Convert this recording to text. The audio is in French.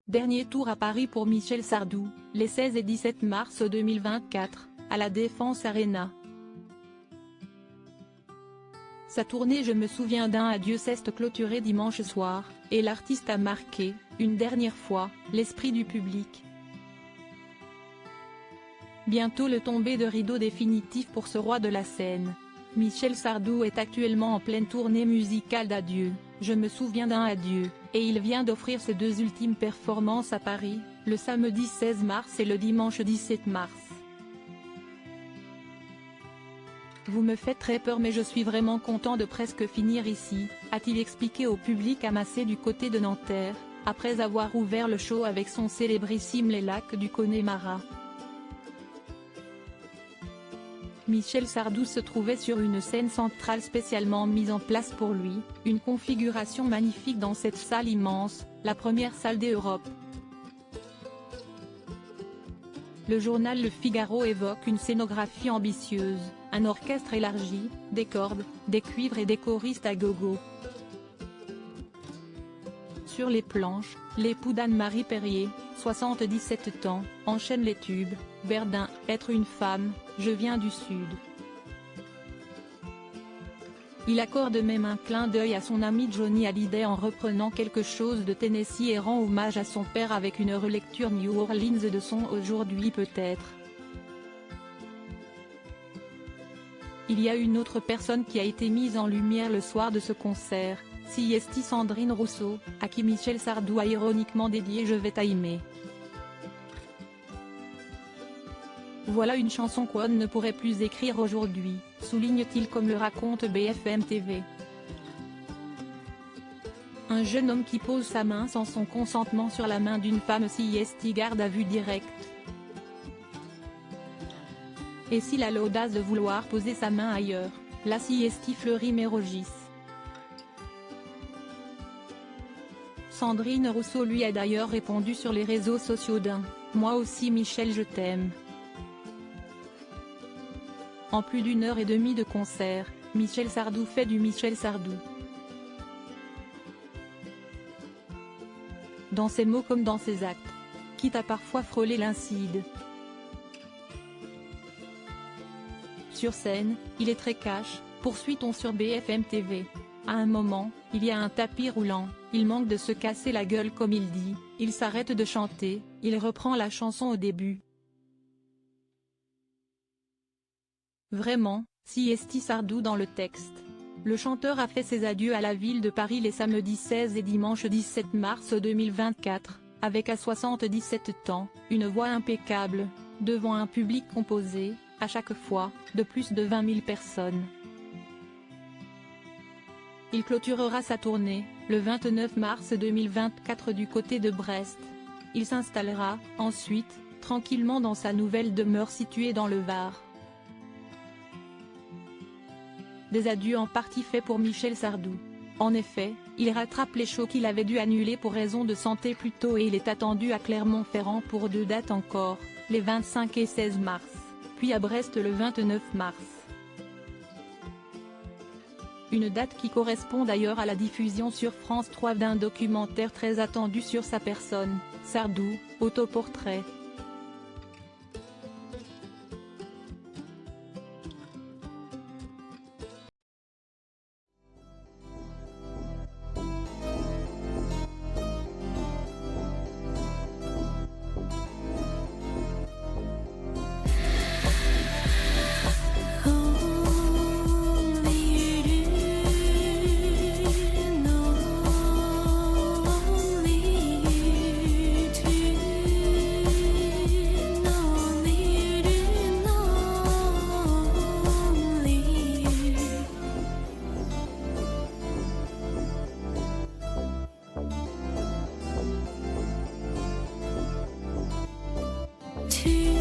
Dernier tour à Paris pour Michel Sardou, les 16 et 17 mars 2024, à la Défense Arena. Sa tournée Je me souviens d'un adieu s'est clôturée dimanche soir, et l'artiste a marqué, une dernière fois, l'esprit du public. Bientôt le tombé de rideau définitif pour ce roi de la scène. Michel Sardou est actuellement en pleine tournée musicale d'adieu, Je me souviens d'un adieu, et il vient d'offrir ses deux ultimes performances à Paris, le samedi 16 mars et le dimanche 17 mars. Vous me faites très peur mais je suis vraiment content de presque finir ici, a-t-il expliqué au public amassé du côté de Nanterre, après avoir ouvert le show avec son célébrissime Les Lacs du Connemara. Michel Sardou se trouvait sur une scène centrale spécialement mise en place pour lui, une configuration magnifique dans cette salle immense, la première salle d'Europe. Le journal Le Figaro évoque une scénographie ambitieuse, un orchestre élargi, des cordes, des cuivres et des choristes à gogo. Sur les planches, l'époux d'Anne-Marie Perrier, 77 ans, enchaîne les tubes, Verdun, Être une femme, Je viens du Sud. Il accorde même un clin d'œil à son ami Johnny Hallyday en reprenant quelque chose de Tennessee et rend hommage à son père avec une relecture New Orleans de son Aujourd'hui peut-être. Il y a une autre personne qui a été mise en lumière le soir de ce concert, Siesti Sandrine Rousseau, à qui Michel Sardou a ironiquement dédié Je vais t'aimer. Voilà une chanson qu'on ne pourrait plus écrire aujourd'hui, souligne-t-il comme le raconte BFM TV. Un jeune homme qui pose sa main sans son consentement sur la main d'une femme Siesti garde à vue direct. Et s'il a l'audace de vouloir poser sa main ailleurs, la Siesti fleurit mais Rogis. Sandrine Rousseau lui a d'ailleurs répondu sur les réseaux sociaux d'un « Moi aussi Michel je t'aime ». En plus d'une heure et demie de concert, Michel Sardou fait du Michel Sardou. Dans ses mots comme dans ses actes. Quitte à parfois frôler l'incide. Sur scène, il est très cash, poursuit-on sur BFM TV. À un moment, il y a un tapis roulant, il manque de se casser la gueule comme il dit, il s'arrête de chanter, il reprend la chanson au début. Vraiment, Siesti Sardou dans le texte. Le chanteur a fait ses adieux à la ville de Paris les samedis 16 et dimanche 17 mars 2024, avec à 77 ans, une voix impeccable, devant un public composé, à chaque fois, de plus de 20 000 personnes. Il clôturera sa tournée, le 29 mars 2024 du côté de Brest. Il s'installera, ensuite, tranquillement dans sa nouvelle demeure située dans le Var. Des adieux en partie faits pour Michel Sardou. En effet, il rattrape les shows qu'il avait dû annuler pour raison de santé plus tôt et il est attendu à Clermont-Ferrand pour 2 dates encore, les 25 et 16 mars, puis à Brest le 29 mars. Une date qui correspond d'ailleurs à la diffusion sur France 3 d'un documentaire très attendu sur sa personne, Sardou, autoportrait. To